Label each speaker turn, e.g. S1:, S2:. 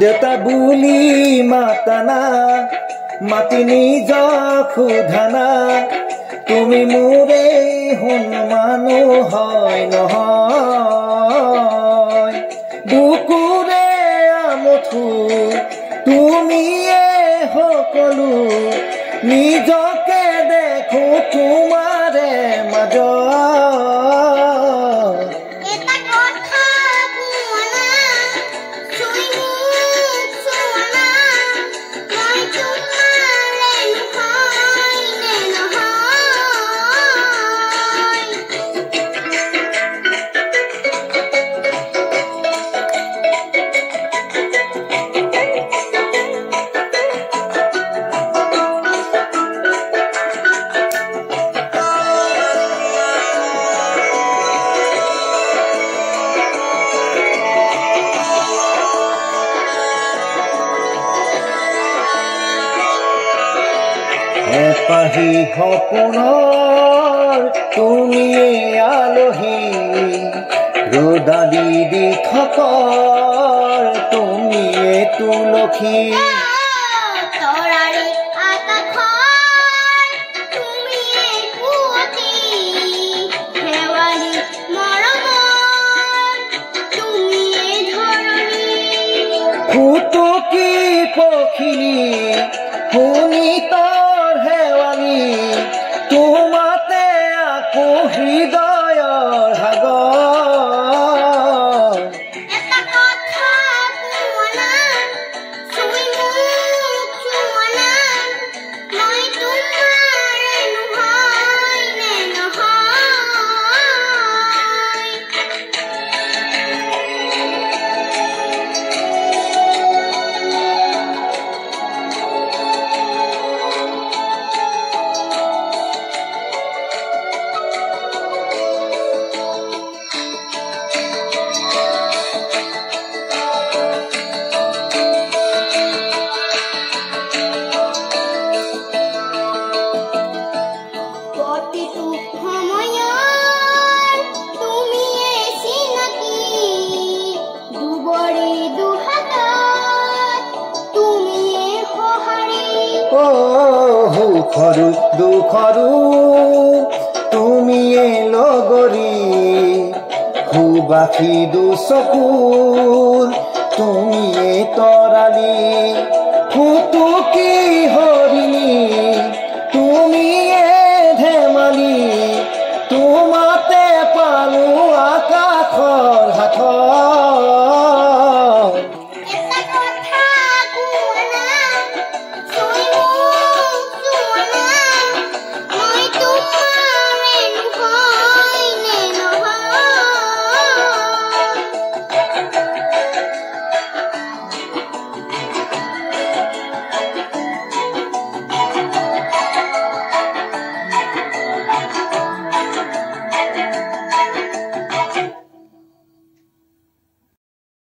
S1: देता बुली माताना माति निज खुधाना तुमी मोरे हुन मानु हय নহয় बुकुरे आमुथु तुमिए सकलो निजके देखो तुमारे মাজত পাহি সপোনৰ তুমিয়ে আলহী ৰদালি দি থকৰ তুমিয়ে তুলসী
S2: তৰাৰে আকাশৰ তুমিয়ে পুৱতি হেৱালি মৰমৰ তুমিয়ে ধৰণী
S1: ফুটুকি পখিনী শুনি তোমাতে আকো হৃদয়ৰ সাগৰ
S2: এটা কথা কোৱানা চুই মোক চুৱানা মই তোমাৰ নহয় নে
S1: সুখৰু দুখৰু তুমিয়ে লগৰী সুবাসী দুচকুৰ তুমিয়ে তৰালি ফুটুকি হৰিণী